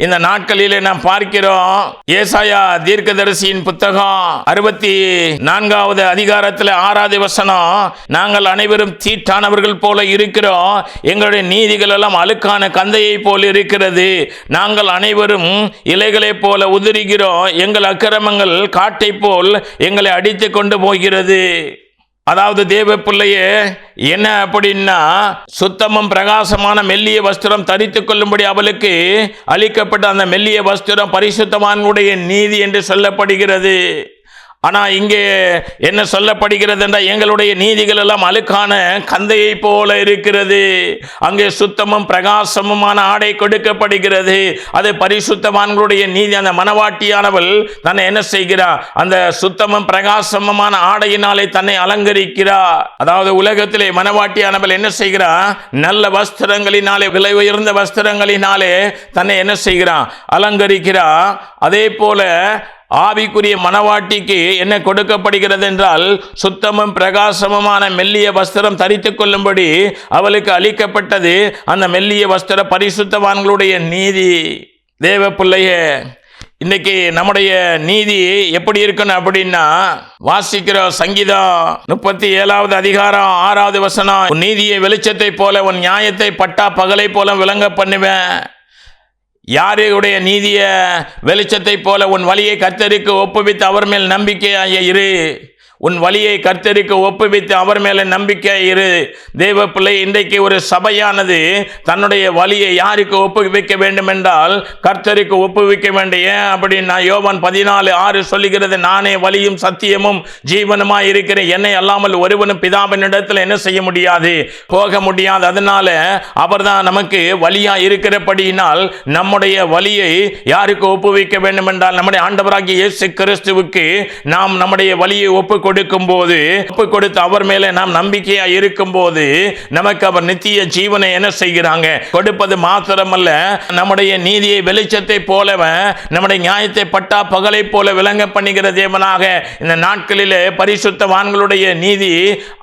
இந்த நாட்களிலே நாம் பார்க்கிறோம், ஏசாயா தீர்க்கதரிசியின் புத்தகம் 64வது அதிகாரத்தில் 6வது வசனம், நாங்கள் அனைவரும் தீட்டானவர்கள் போல இருக்கிறோம், எங்களுடைய நீதிகள் எல்லாம் அழுக்கான கந்தையை போல் இருக்கிறது, நாங்கள் அனைவரும் இலைகளைப் போல உதிர்கிறோம், எங்கள் அக்கிரமங்கள் காட்டை போல் எங்களை அடித்து கொண்டு போகிறது. அதாவது தேவ பிள்ளையே, என்ன அப்படின்னா, சுத்தமும் பிரகாசமான மெல்லிய வஸ்திரம் தரித்து கொள்ளும்படி அவளுக்கு அளிக்கப்பட்ட அந்த மெல்லிய வஸ்திரம் பரிசுத்தவான்களுடைய நீதி என்று சொல்லப்படுகிறது. ஆனால் இங்கே என்ன சொல்லப்படுகிறது என்றால், எங்களுடைய நீதிகள் எல்லாம் அழுக்கான கந்தையை போல இருக்கிறது. அங்கே சுத்தமும் பிரகாசமுமான ஆடை கொடுக்கப்படுகிறது. அது பரிசுத்தவான்களுடைய நீதி. அந்த மனவாட்டியானவள் தன்னை என்ன செய்கிறார்? அந்த சுத்தமும் பிரகாசமுமான ஆடையினாலே தன்னை அலங்கரிக்கிறார். அதாவது உலகத்திலே மனவாட்டியானவள் என்ன செய்கிறார்? நல்ல வஸ்திரங்களினாலே, விலை உயர்ந்த வஸ்திரங்களினாலே தன்னை என்ன செய்கிறார்? அலங்கரிக்கிறார். அதே போல ஆவிக்குரிய மனவாட்டிக்கு என்ன கொடுக்கப்படுகிறது என்றால், சுத்தமும் பிரகாசமுமான மெல்லிய வஸ்திரம் தரித்து கொள்ளும்படி அவளுக்கு அளிக்கப்பட்டது அந்த மெல்லிய வஸ்திர பரிசுத்தவான்களுடைய நீதி. தேவ பிள்ளையே, இன்னைக்கு நம்முடைய நீதி எப்படி இருக்கணும் அப்படின்னா, வாசிக்கிற சங்கீதம் 37வது அதிகாரம் 6வது வசனம், உன் நீதியை வெளிச்சத்தை போல உன் நியாயத்தை பட்டா பகலை போல விளங்க பண்ணுவேன். யாருடைய நீதிய வெளிச்சத்தை போல உன் வழியை கர்த்தருக்கு ஒப்புவித்து அவர் மேல் நம்பிக்கையாக இரு. உன் வழியை கர்த்தருக்கு ஒப்புவித்து அவர் மேலே நம்பிக்கை இரு. தேவ பிள்ளை, இன்றைக்கு ஒரு சபையானது தன்னுடைய வழியை யாருக்கு ஒப்புவிக்க வேண்டும் என்றால் கர்த்தருக்கு ஒப்புவிக்க வேண்டும். ஏன் அப்படின்னா, யோவான் 14:6 சொல்லுகிறது, நானே வழியும் சத்தியமும் ஜீவனுமாய் இருக்கிறேன், என்னை அல்லாமல் ஒருவனும் பிதாவின் இடத்தில் என்ன செய்ய முடியாது, போக முடியாது. அதனால அவர் தான் நமக்கு வழியா இருக்கிறபடியினால் நம்முடைய வழியை யாருக்கு ஒப்புவிக்க வேண்டும் என்றால், நம்முடைய ஆண்டவராகிய இயேசு கிறிஸ்துவுக்கு நாம் நம்முடைய வழியை ஒப்பு கொடுக்கும் போது, ஒப்பு கொடுத்து அவர் மேலே நாம் நம்பிக்கையா இருக்கும் போது, நமக்கு அவர் நித்திய ஜீவனை என்ன செய்கிறாங்க? கொடுப்பது மாத்திரமல்ல, நம்முடைய நீதியை வெளிச்சத்தை போல, நம்முடைய நியாயத்தை பட்டா பகலை போல விளங்க பண்ணுகிற தேவனாக இந்த நாட்களிலே பரிசுத்தவான்களுடைய நீதி,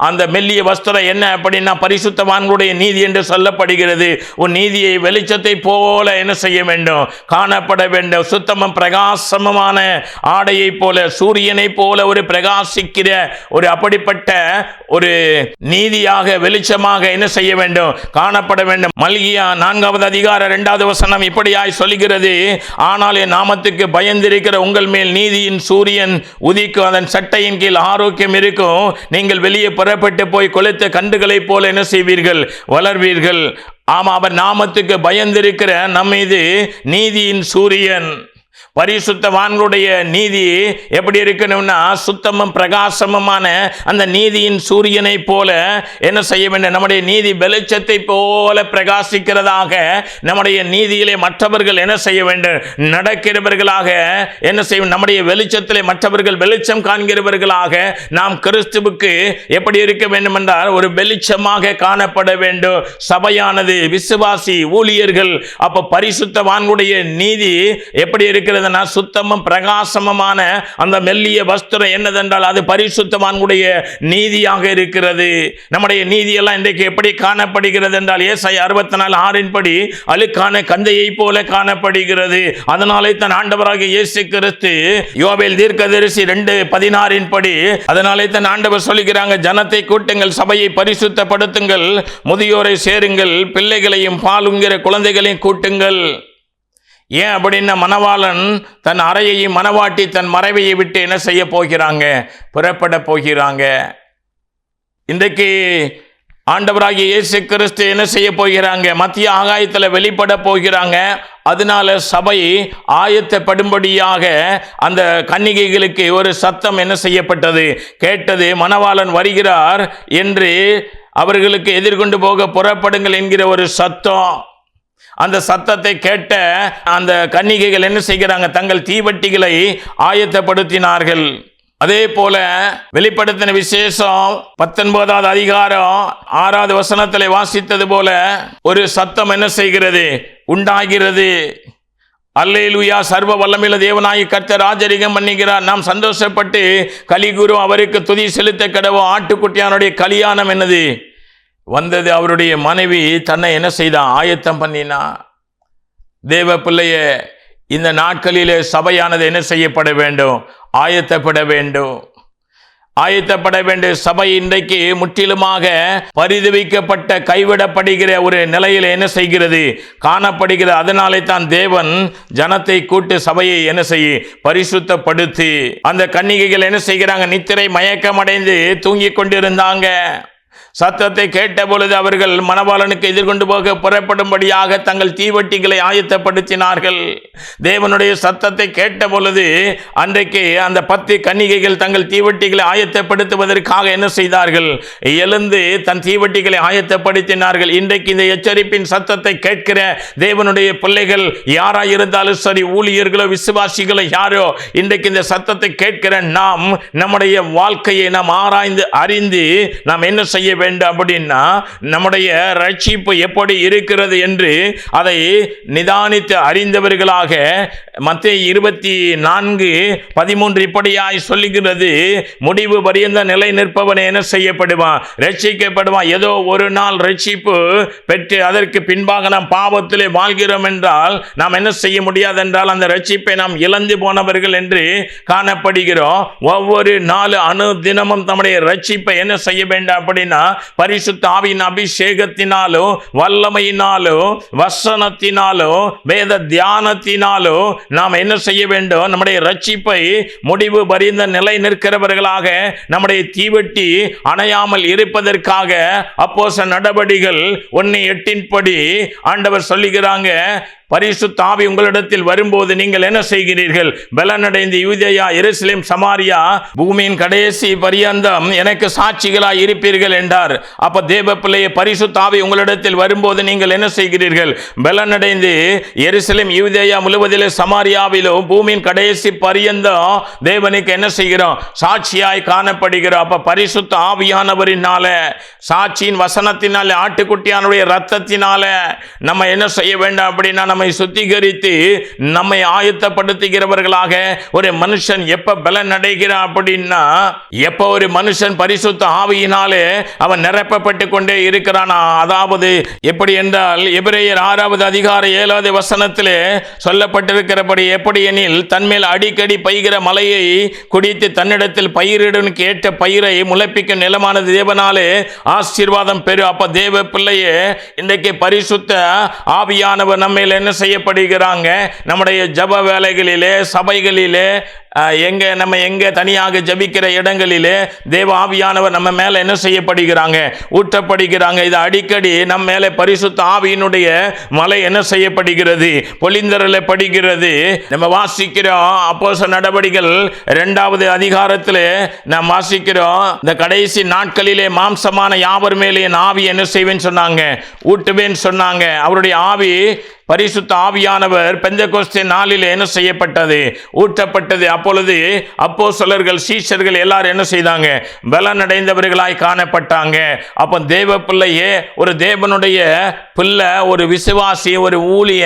அந்த மெல்லிய வஸ்திரம் என்ன அப்படின்னா பரிசுத்தவான்களுடைய நீதி என்று சொல்லப்படுகிறது. உன் நீதியை வெளிச்சத்தை போல என்ன செய்ய வேண்டும்? காணப்பட வேண்டும். சுத்தமும் பிரகாசமுமான ஆடையை போல, சூரியனை போல ஒரு பிரகாசிக்கிற ஒரு அப்படிப்பட்ட ஒரு நீதியாக, வெளிச்சமாக என்ன செய்ய வேண்டும்? காணப்பட வேண்டும். மல்கியா 4வது அதிகாரம் 2வது வசனம் இப்படியாய் சொல்கிறது, ஆனால் என் நாமத்துக்கு பயந்திருக்கிற உங்கள் மேல் நீதியின் சூரியன் உதிக்கும், அதன் சட்டையின் கீழ் ஆரோக்கியம் இருக்கும், நீங்கள் வெளியே புறப்பட்டு போய் கொளுத்த கண்டுகளைப் போல என்ன செய்வீர்கள்? வளர்வீர்கள். ஆமா, அவர் நாமத்துக்கு பயந்திருக்கிற நம்மீது நீதியின் சூரியன், பரிசுத்தவான்களுடைய நீதி எப்படி இருக்கணும்னா, சுத்தமும் பிரகாசமுமான அந்த நீதியின் சூரியனை போல என்ன செய்ய வேண்டும்? நம்முடைய நீதி வெளிச்சத்தை போல பிரகாசிக்கிறதாக, நம்முடைய நீதியிலே மற்றவர்கள் என்ன செய்ய வேண்டும்? நடக்கிறவர்களாக என்ன செய்யும்? நம்முடைய வெளிச்சத்திலே மற்றவர்கள் வெளிச்சம் காண்கிறவர்களாக நாம் கிறிஸ்துவுக்கு எப்படி இருக்க வேண்டும் என்றால், ஒரு வெளிச்சமாக காணப்பட வேண்டும் சபையானது, விசுவாசி ஊழியர்கள். அப்ப பரிசுத்தவான்களுடைய நீதி எப்படி இருக்கிறது? சுத்தமும் பிரகாசமுமான அந்த மெல்லிய வஸ்திரம் என்னதென்றால் அது பரிசுத்தவான்களுடைய நீதியாக இருக்கிறது. நம்முடைய நீதியெல்லாம் இன்றைக்கு எப்படி காணப்படுகிறது என்றால், ஏசாயா 64:6 படி அழுக்கான கந்தையை போல காணப்படுகிறது. அதனாலே தன் ஆண்டவராகிய இயேசு கிறிஸ்து யோவேல் தீர்க்கதரிசி 2:16 படி, அதனாலே தன் ஆண்டவர் சொல்லுகிறாங்க, ஜனத்தை கூட்டுங்கள், சபையை பரிசுத்தப்படுத்துங்கள், முதியோரை சேருங்கள், பிள்ளைகளையும் பாலுங்கிற குழந்தைகளையும் கூட்டுங்கள். ஏன் அப்படின்னா, மணவாளன் தன் அறையையும் மணவாட்டி தன் மறைவையை விட்டு என்ன செய்ய போகிறாங்க? புறப்பட போகிறாங்க. இன்றைக்கு ஆண்டவராகிய இயேசு கிறிஸ்து என்ன செய்ய போகிறாங்க? மத்திய ஆகாயத்தில் வெளிப்பட போகிறாங்க. அதனால சபை ஆயத்தப்படும்படியாக அந்த கன்னிகைகளுக்கு ஒரு சத்தம் என்ன செய்யப்பட்டது? கேட்டது. மணவாளன் வருகிறார் என்று அவர்களுக்கு எதிர்கொண்டு போக புறப்படுங்கள் என்கிற ஒரு சத்தம். அந்த சத்தத்தை கேட்ட அந்த கன்னிகைகள் என்ன செய்கிறாங்க? தங்கள் தீவட்டிகளை ஆயத்தப்படுத்தினார்கள். அதே போல வெளிப்படுத்தின விசேஷம் 19வது அதிகாரம் 6வது வசனத்தில் வாசித்தது போல ஒரு சத்தம் என்ன செய்கிறது? உண்டாகிறது. அல்லேலூயா, சர்வ வல்லமையுள்ள தேவனாகிய கர்த்தர் ராஜரிகம் பண்ணுகிறார், நாம் சந்தோஷப்பட்டு கலிகுரு அவருக்கு துதி செலுத்த கடவோம். ஆட்டுக்குட்டியானுடைய கல்யாணம் என்னது வந்தது. அவருடைய மனைவி தன்னை என்ன செய்தா? ஆயத்தம் பண்ணினா. தேவ பிள்ளையே, இந்த நாட்களிலே சபையானது என்ன செய்யப்பட வேண்டும்? ஆயத்தப்பட வேண்டும். ஆயத்தப்பட வேண்டிய சபை இன்றைக்கு முற்றிலுமாக பரிதவிக்கப்பட்ட கைவிடப்படுகிற ஒரு நிலையில் என்ன செய்கிறது? காணப்படுகிறது. அதனாலே தான் தேவன் ஜனத்தை கூட்டு சபையை என்ன செய்ய பரிசுத்தப்படுத்தி, அந்த கன்னிகைகள் என்ன செய்கிறாங்க? நித்திரை மயக்கம் அடைந்து தூங்கி கொண்டிருந்தாங்க. சத்தத்தை கேட்ட பொழுது அவர்கள் மணவாளனுக்கு எதிர்கொண்டு போக புறப்படும்படியாக தங்கள் தீவட்டிகளை ஆயத்தப்படுத்தினார்கள். தேவனுடைய சத்தத்தை கேட்ட பொழுது அன்றைக்கு அந்த 10 கன்னிகைகள் தங்கள் தீவட்டிகளை ஆயத்தப்படுத்துவதற்காக என்ன செய்தார்கள்? எழுந்து தன் தீவட்டிகளை ஆயத்தப்படுத்தினார்கள். இன்றைக்கு இந்த எச்சரிப்பின் சத்தத்தை கேட்கிற தேவனுடைய பிள்ளைகள் யாராயிருந்தாலும் சரி, ஊழியர்களோ விசுவாசிகளோ யாரோ, இன்றைக்கு இந்த சத்தத்தை கேட்கிற நாம் நம்முடைய வாழ்க்கையை நாம் ஆராய்ந்து அறிந்து நாம் என்ன செய்ய வேண்டும் அப்படின்னா, நம்முடைய ரட்சிப்பு எப்படி இருக்கிறது என்று அதை நிதானித்து அறிந்தவர்களாக மத்தேயு 24:13 இப்படியாய் சொல்லுகிறது, முடிவு பரியந்த நிலை நிற்பவன் என்ன செய்யப்படுவான்? ரட்சிக்கப்படுவான். ஏதோ ஒரு நாள் ரட்சிப்பு பெற்று அதற்கு பின்பாக நாம் பாவத்திலே வாழ்கிறோம் என்றால் நாம் என்ன செய்ய முடியாது என்றால் அந்த ரட்சிப்பை நாம் இழந்து போனவர்கள் என்று காணப்படுகிறோம். ஒவ்வொரு நாலு அணு தினமும் நம்முடைய ரட்சிப்பை என்ன செய்ய வேண்டும் அப்படின்னா, பரிசுத்த ஆவியின் அபிஷேகத்தினாலோ வல்லமையினாலோ வசனத்தினாலோ வேத தியானத்தினாலோ நாம் என்ன செய்ய வேண்டும்? நம்முடைய ரட்சிப்பை முடிவு பரிந்த நிலை நிற்கிறவர்களாக நம்முடைய தீவட்டி அணையாமல் இருப்பதற்காக அப்போஸ்தலர் நடபடிகள் 1:8 படி ஆண்டவர் சொல்லுகிறாங்க, பரிசுத்த ஆவி உங்களிடத்தில் வரும்போது நீங்கள் என்ன செய்கிறீர்கள்? பலனடைந்து யூதேயா, எருசலேம், சமாரியா, பூமியின் கடைசி பரியந்தம் எனக்கு சாட்சிகளாய் இருப்பீர்கள் என்றார். அப்ப தேவ பிள்ளையே, பரிசுத்த ஆவி உங்களிடத்தில் வரும்போது நீங்கள் என்ன செய்கிறீர்கள்? பலனடைந்து எருசலேம், யூதேயா முழுவதிலே, சமாரியாவிலும் பூமியின் கடைசி பரியந்தம் தேவனுக்கு என்ன செய்கிறோம்? சாட்சியாய் காணப்படுகிறோம். அப்ப பரிசுத்த ஆவியானவரினால, சாட்சியின் வசனத்தினால, ஆட்டுக்குட்டியானுடைய ரத்தத்தினால நம்ம என்ன செய்ய வேண்டும் அப்படின்னா, நம்மை சுத்திகரித்து நம்மை ஆயத்தப்படுத்துகிறவர்களாக ஒரு மனுஷன் எப்ப பலன் அடைகிறான் அப்படின்னா, எப்ப ஒரு மனுஷன் பரிசுத்த ஆவியினாலே அவன் நிரப்பப்பட்டு கொண்டே இருக்கிறான். அதாவது எப்படி என்றால், எபிரேயர் 6வது அதிகாரம் 7வது வசனத்திலே சொல்லப்பட்டிருக்கிறபடி, எப்படி எனில் தன்மேல் அடிக்கடி பெய்கிற மலையை குடித்து தன்னிடத்தில் பயிரிடுவதற்கு ஏற்ற பயிரை முளைப்பிக்கும் நிலமானது தேவனாலே ஆசீர்வாதம் பெறும். அப்ப தேவ பிள்ளையே, இன்றைக்கு பரிசுத்த ஆவியானவர் நம்ம என்ன செய்யப்படுகிறாங்க? நம்முடைய ஜப வேலைகளிலே, சபைகளிலே, எங்க தனியாக ஜபிக்கிற இடங்களிலே தேவ ஆவியானவர் நம்ம மேல என்ன செய்யப்படுகிறாங்க? ஊற்றப்படுகிறாங்க. இது அடிக்கடி நம்ம மேல பரிசுத்த ஆவியினுடைய மலை என்ன செய்யப்படுகிறது? பொழிந்தருளப்படுகிறது. நம்ம வாசிக்கிறோம் அப்போஸ்தலர் நடபடிகள் 2வது அதிகாரத்தில் நாம் வாசிக்கிறோம், இந்த கடைசி நாட்களிலே மாம்சமான யாவர் மேலே என் ஆவி என்ன செய்வேன்னு சொன்னாங்க? ஊட்டுவேன்னு சொன்னாங்க. அவருடைய ஆவி, பரிசுத்த ஆவியானவர் பெந்தெகோஸ்தே நாளில் என்ன செய்யப்பட்டது? ஊற்றப்பட்டது. அப்பொழுது அப்போஸ்தலர்கள், சீஷர்கள் எல்லாரும் என்ன செய்தாங்க? பலன் அடைந்தவர்களாய் காணப்பட்டாங்க. அப்போ தேவ பிள்ளையே, ஒரு தேவனுடைய பிள்ளை, ஒரு விசுவாசி, ஒரு ஊழிய,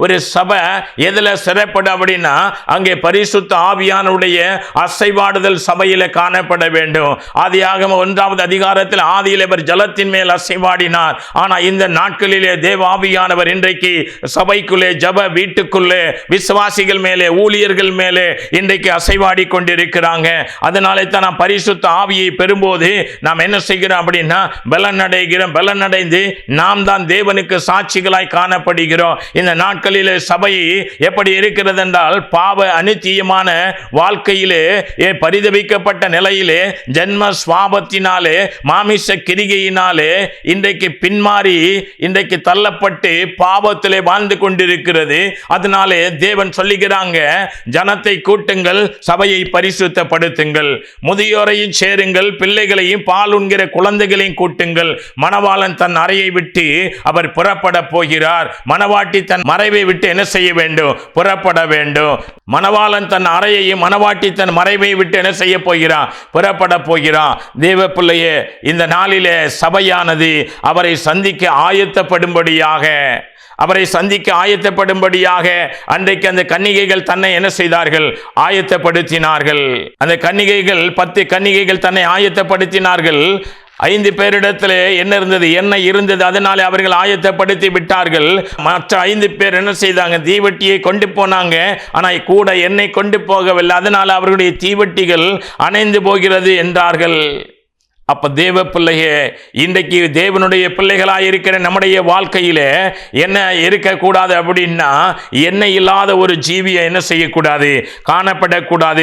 ஒரு சபை எதுல சிறப்படும் அப்படின்னா, அங்கே பரிசுத்த ஆவியானுடைய அசைவாடுதல் சபையில காணப்பட வேண்டும். ஆதியாகமம் 1வது அதிகாரத்தில் ஆதியில் அவர் ஜலத்தின் மேல் அசைவாடினார். ஆனா இந்த நாட்களிலே தேவ ஆவியானவர் இன்றைக்கு சபைக்குள்ளே, ஜப வீட்டுக்குள்ளே, விசுவாசிகள் மேலே, ஊழியர்கள் மேலே இன்றைக்கு அசைவாடி கொண்டிருக்கிறாங்க. அதனாலே தான் நாம் பரிசுத்த ஆவியை பெறும்போது நாம் என்ன செய்கிறோம் அப்படின்னா, பலன் அடைகிறோம். பலன் அடைந்து நாம் தான் தேவனுக்கு சாட்சிகளாய் காணப்படுகிறோம். இந்த நாட்களிலே சபை எப்படி இருக்கிறது என்றால், பாவ அநித்தியமான வாழ்க்கையிலே, பரிதவிக்கப்பட்ட நிலையிலே, ஜென்ம சுவாபத்தினாலே, மாமிச கிரிகையினாலே இன்றைக்கு பின்மாறி, இன்றைக்கு தள்ளப்பட்டு பாவத்திலே வாழ்ந்து கொண்டிருக்கிறது. அதனாலே தேவன் சொல்லுகிறாங்க, ஜனத்தை கூட்டுங்கள், சபையை பரிசுத்தப்படுத்துங்கள், முதியோரையும் சேருங்கள், பிள்ளைகளையும் பால் உண்கிற குழந்தைகளையும் கூட்டுங்கள். மணவாளன் தன் அறையை விட்டு அவர் புறப்பட போகிறார். மணவாட்டி தன் மறைவை விட்டு என்ன செய்ய வேண்டும்? புறப்பட வேண்டும். மணவாளன் தன் அறையையும், மணவாட்டி தன் மறைவை விட்டு என்ன செய்ய போகிறான்? புறப்பட போகிறான். தேவ பிள்ளையே, இந்த நாளிலே சபையானது அவரை சந்திக்க ஆயத்தப்படும்படியாக அன்றைக்கு அந்த கன்னிகைகள் தன்னை என்ன செய்தார்கள்? ஆயத்தப்படுத்தினார்கள். அந்த கன்னிகைகள் 10 கன்னிகைகள் தன்னை ஆயத்தப்படுத்தினார்கள். 5 பேரிடத்தில் என்ன இருந்தது? எண்ணெய் இருந்தது. அதனாலே அவர்கள் ஆயத்தப்படுத்தி விட்டார்கள். மற்ற 5 பேர் என்ன செய்தாங்க? தீவட்டியை கொண்டு போனாங்க. ஆனால் கூட எண்ணெய் கொண்டு போகவில்லை. அதனால் அவர்களுடைய தீவட்டிகள் அணைந்து போகிறது என்றார்கள். அப்ப தேவ பிள்ளையே, இன்றைக்கு தேவனுடைய பிள்ளைகளாய் இருக்கிற நம்முடைய வாழ்க்கையில என்ன இருக்கக்கூடாது அப்படின்னா, எண்ணெய் இல்லாத ஒரு ஜீவியை என்ன செய்யக்கூடாது? காணப்படக்கூடாது.